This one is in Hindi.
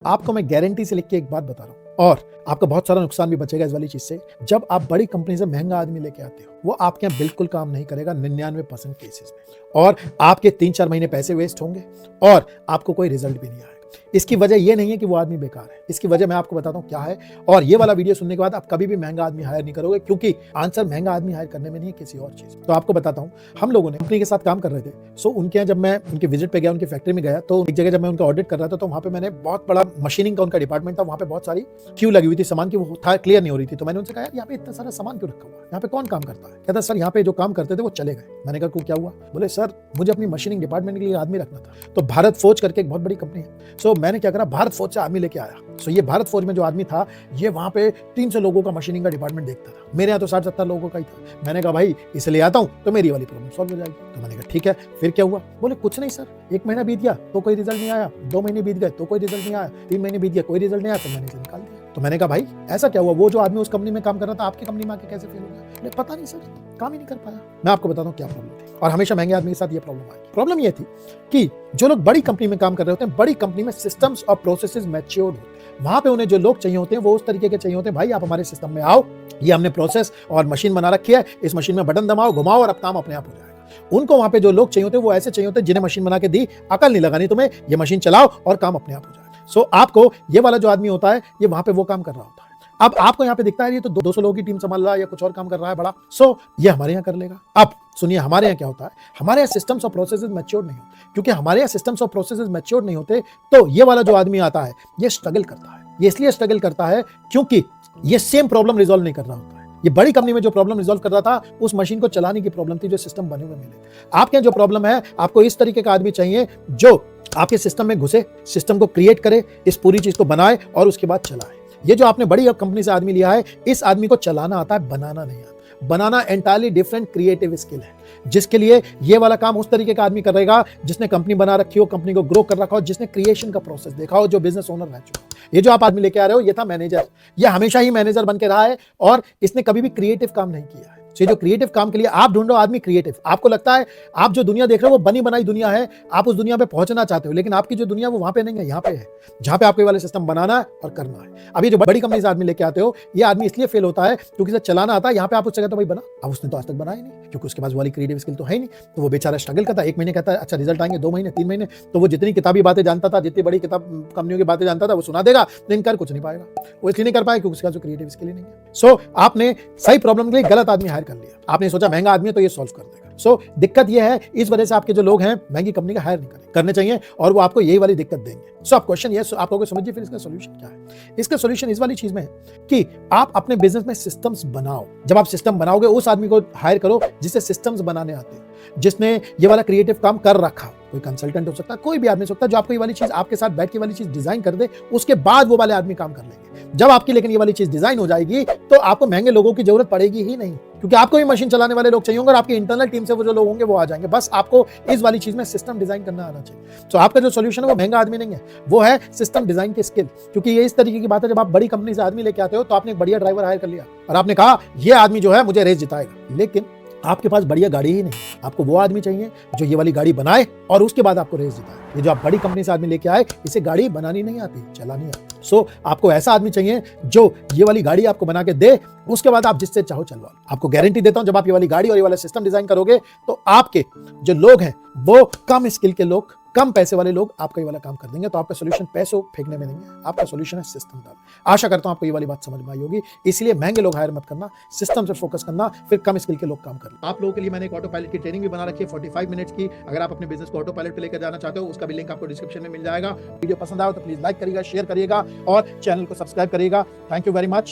आपको मैं गारंटी से लिख के एक बात बता रहा हूँ और आपका बहुत सारा नुकसान भी बचेगा इस वाली चीज से। जब आप बड़ी कंपनी से महंगा आदमी लेके आते हो, वो आपके यहाँ बिल्कुल काम नहीं करेगा 99% केसेस में, और आपके 3-4 महीने पैसे वेस्ट होंगे और आपको कोई रिजल्ट भी नहीं आएगा। इसकी वजह ये नहीं है कि वो आदमी बेकार है, इसकी वजह मैं आपको बताता हूँ क्या है। और ये वाला वीडियो सुनने के बाद आप कभी भी महंगा आदमी हायर नहीं करोगे, क्योंकि आंसर महंगा आदमी हायर करने में नहीं है, किसी और चीज। तो आपको बताता हूँ, हम लोगों ने कंपनी के साथ काम कर रहे थे। सो उनके यहाँ जब मैं उनके विजिट पे गया, उनकी फैक्ट्री में गया, तो एक जगह जब मैं उनका ऑडिट कर रहा था, तो वहाँ पे मैंने बहुत बड़ा मशीनिंग का उनका डिपार्टमेंट था, वहाँ पे बहुत सारी क्यू लगी हुई थी सामान की, वो था क्लियर नहीं हो रही थी। तो मैंने उनसे कहा, यहाँ पे इतना सारा सामान क्यों रखा हुआ है, यहाँ पे कौन काम करता है? कहता सर यहाँ पे जो काम करते थे वो चले गए। मैंने कहा क्या हुआ? बोले सर मुझे अपनी मशीनिंग डिपार्टमेंट के लिए आदमी रखना था। तो भारत फोर्ज करके एक बहुत बड़ी कंपनी है। सो मैंने क्या करा, भारत फौज से आदमी लेके आया। सो ये भारत फौज में जो आदमी था, ये वहां पे 300 लोगों का मशीनिंग का डिपार्टमेंट देखता था। मेरे यहाँ तो 60-70 लोगों का ही था। मैंने कहा भाई इसलिए आता हूँ तो मेरी वाली प्रॉब्लम सॉल्व हो जाएगी। तो मैंने कहा ठीक है। फिर क्या हुआ? बोले कुछ नहीं सर, 1 महीना बीत गया तो कोई रिजल्ट नहीं आया, 2 महीने बीत गए तो कोई रिजल्ट नहीं आया, 3 महीने बीत गया कोई रिजल्ट नहीं आया, तो मैंने इसे निकाल दिया। तो मैंने कहा भाई ऐसा क्या हुआ? वो जो आदमी उस कंपनी में काम कर रहा था आपकी कंपनी में आके कैसे फेल हो गया? बोले पता नहीं सर, काम ही नहीं कर पाया। मैं आपको बताता हूँ क्या प्रॉब्लम थी, और हमेशा महंगे आदमी के साथ ये प्रॉब्लम आई। प्रॉब्लम ये थी कि जो लोग बड़ी कंपनी में काम कर रहे होते हैं, बड़ी कंपनी में सिस्टम्स और प्रोसेसेस मैच्योर्ड होते हैं। वहां पे उन्हें जो लोग चाहिए होते हैं वो उस तरीके के चाहिए होते हैं, भाई आप हमारे सिस्टम में आओ, ये हमने प्रोसेस और मशीन बना रखी है, इस मशीन में बटन दबाओ, घुमाओ और अब काम अपने आप हो जाएगा। उनको वहां पे जो लोग चाहिए होते हैं वो ऐसे चाहिए होते हैं जिन्हें मशीन बना के दी, अकल नहीं लगानी तुम्हें, ये मशीन चलाओ और काम अपने आप हो जाएगा। सो आपको ये वाला जो आदमी होता है, ये वहां पे वो काम कर रहा होता है। अब आपको यहाँ पे दिखता है ये तो 200 लोगों की टीम संभाल रहा है या कुछ और काम कर रहा है बड़ा, सो ये हमारे यहाँ कर लेगा। अब सुनिए हमारे यहाँ क्या होता है, हमारे यहाँ सिस्टम्स और प्रोसेसेस मैच्योर नहीं होते। क्योंकि हमारे यहाँ सिस्टम्स और प्रोसेसेस मैच्योर नहीं होते, तो ये वाला जो आदमी आता है ये स्ट्रगल करता है। ये इसलिए स्ट्रगल करता है क्योंकि ये सेम प्रॉब्लम रिजॉल्व नहीं कर रहा होता है। ये बड़ी कंपनी में जो प्रॉब्लम रिजॉल्व कर रहा था, उस मशीन को चलाने की प्रॉब्लम थी, जो सिस्टम बने हुए मिले। आपके यहाँ जो प्रॉब्लम है, आपको इस तरीके का आदमी चाहिए जो आपके सिस्टम में घुसे, सिस्टम को क्रिएट करे, इस पूरी चीज को बनाए और उसके बाद चलाए। ये जो आपने बड़ी कंपनी से आदमी लिया है, इस आदमी को चलाना आता है, बनाना नहीं आता। बनाना एंटायरली डिफरेंट क्रिएटिव स्किल है, जिसके लिए ये वाला काम उस तरीके का आदमी करेगा जिसने कंपनी बना रखी हो, कंपनी को ग्रो कर रखा हो, जिसने क्रिएशन का प्रोसेस देखा हो, जो बिजनेस ओनर रह चुका हो। ये जो आप आदमी लेके आ रहे हो, ये था मैनेजर। ये हमेशा ही मैनेजर बन के रहा है और इसने कभी भी क्रिएटिव काम नहीं किया है। ये जो क्रिएटिव काम के लिए आप ढूंढो आदमी क्रिएटिव, आपको लगता है आप जो दुनिया देख रहे हो वो बनी बनाई दुनिया है, आप उस दुनिया पे पहुंचना चाहते हो, लेकिन आपकी जो दुनिया वो वहां पे नहीं है, यहाँ पे है, जहां पे आपको वाले सिस्टम बनाना है और करना है। अभी जो बड़ी कंपनी से आदमी लेके आते हो, ये आदमी इसलिए फेल होता है क्योंकि इसे चलाना आता है। यहाँ पे आप उससे कहते हो भाई बना, अब उसने तो आज तक बनाया ही नहीं, क्योंकि उसके पास वाली क्रिएटिव स्किल तो है ही नहीं। तो वो बेचारा स्ट्रगल करता है, 1 महीने कहता है अच्छा रिजल्ट आएंगे, 2 महीने, 3 महीने, तो वो जितनी किताबी बातें जानता था, जितनी बड़ी किताब कंपनियों की बातें जानता था, वो सुना देगा, लेकिन कर कुछ नहीं पाएगा। वो इसलिए नहीं कर पाएगा क्योंकि उसका जो क्रिएटिव स्किल ही नहीं है। सो आपने सही प्रॉब्लम के लिए गलत आदमी हायर कर लिया। आपने सोचा महंगा आदमी है तो ये सॉल्व कर देगा। सो दिक्कत ये है, इस वजह से आपके जो लोग हैं महंगी कंपनी का हायर नहीं करने चाहिए, और वो आपको यही वाली दिक्कत देंगे। सो आप क्वेश्चन ये आप लोग समझिए, फिर इसका सोल्यूशन क्या है? इसका सोल्यूशन इस वाली चीज में है कि आप अपने बिजनेस में सिस्टम्स बनाओ। जब आप सिस्टम बनाओगे, उस आदमी को हायर करो जिससे सिस्टम्स बनाने आते हैं, जिसने ये वाला क्रिएटिव काम कर रखा। कोई कंसल्टेंट हो सकता है, कोई भी आदमी हो सकता है, जो आपको ये वाली चीज आपके साथ बैठ के वाली चीज डिजाइन कर दे, उसके बाद वो वाले आदमी काम कर लेंगे। जब आपकी लेकिन ये वाली चीज डिजाइन हो जाएगी, तो आपको महंगे लोगों की जरूरत पड़ेगी ही नहीं, क्योंकि आपको भी मशीन चलाने वाले लोग चाहिए होंगे और आपकी इंटरनल टीम से वो जो लोग होंगे वो आ जाएंगे। बस आपको इस वाली चीज में सिस्टम डिजाइन करना आना चाहिए। तो आपका जो सोल्यूशन है वो महंगा आदमी नहीं है, वो है सिस्टम डिजाइन की स्किल। क्योंकि ये इस तरीके की बात है, जब आप बड़ी कंपनी से आदमी लेके आते हो, तो आपने एक बढ़िया ड्राइवर हायर कर लिया और आपने कहा ये आदमी जो है मुझे रेस जिताएगा, लेकिन आपके पास बढ़िया गाड़ी ही नहीं। आपको वो आदमी चाहिए जो ये वाली गाड़ी बनाए और उसके बाद आपको रेस जिताए। ये जो आप बड़ी कंपनी से आदमी लेके आए, इसे गाड़ी बनानी नहीं आती, चलानी आती। सो आपको ऐसा आदमी चाहिए जो ये वाली गाड़ी आपको बना के दे, उसके बाद आप जिससे चाहो चलवाओ। आपको गारंटी देता हूं, जब आप ये वाली गाड़ी और ये वाला सिस्टम डिजाइन करोगे, तो आपके जो लोग हैं वो कम स्किल के लोग, कम पैसे वाले लोग आपका ये वाला काम कर देंगे। तो आपका सोल्यूशन पैसों फेंकने में नहीं है, आपका सोल्यूशन है सिस्टम का। आशा करता हूं आपको ये वाली बात समझ में आई होगी। इसलिए महंगे लोग हायर मत करना, सिस्टम से फोकस करना, फिर कम स्किल के लोग काम करना। आप लोगों के लिए मैंने एक ऑटो पायलट की ट्रेनिंग भी बना रखी है 45 मिनट्स की। अगर आप अपने बिजनेस को ऑटो पायलट पे लेकर जाना चाहते हो, उसका भी लिंक आपको डिस्क्रिप्शन में मिल जाएगा। वीडियो पसंद आए तो प्लीज लाइक करिएगा, शेयर करिएगा और चैनल को सब्सक्राइब करिएगा। Thank you very much.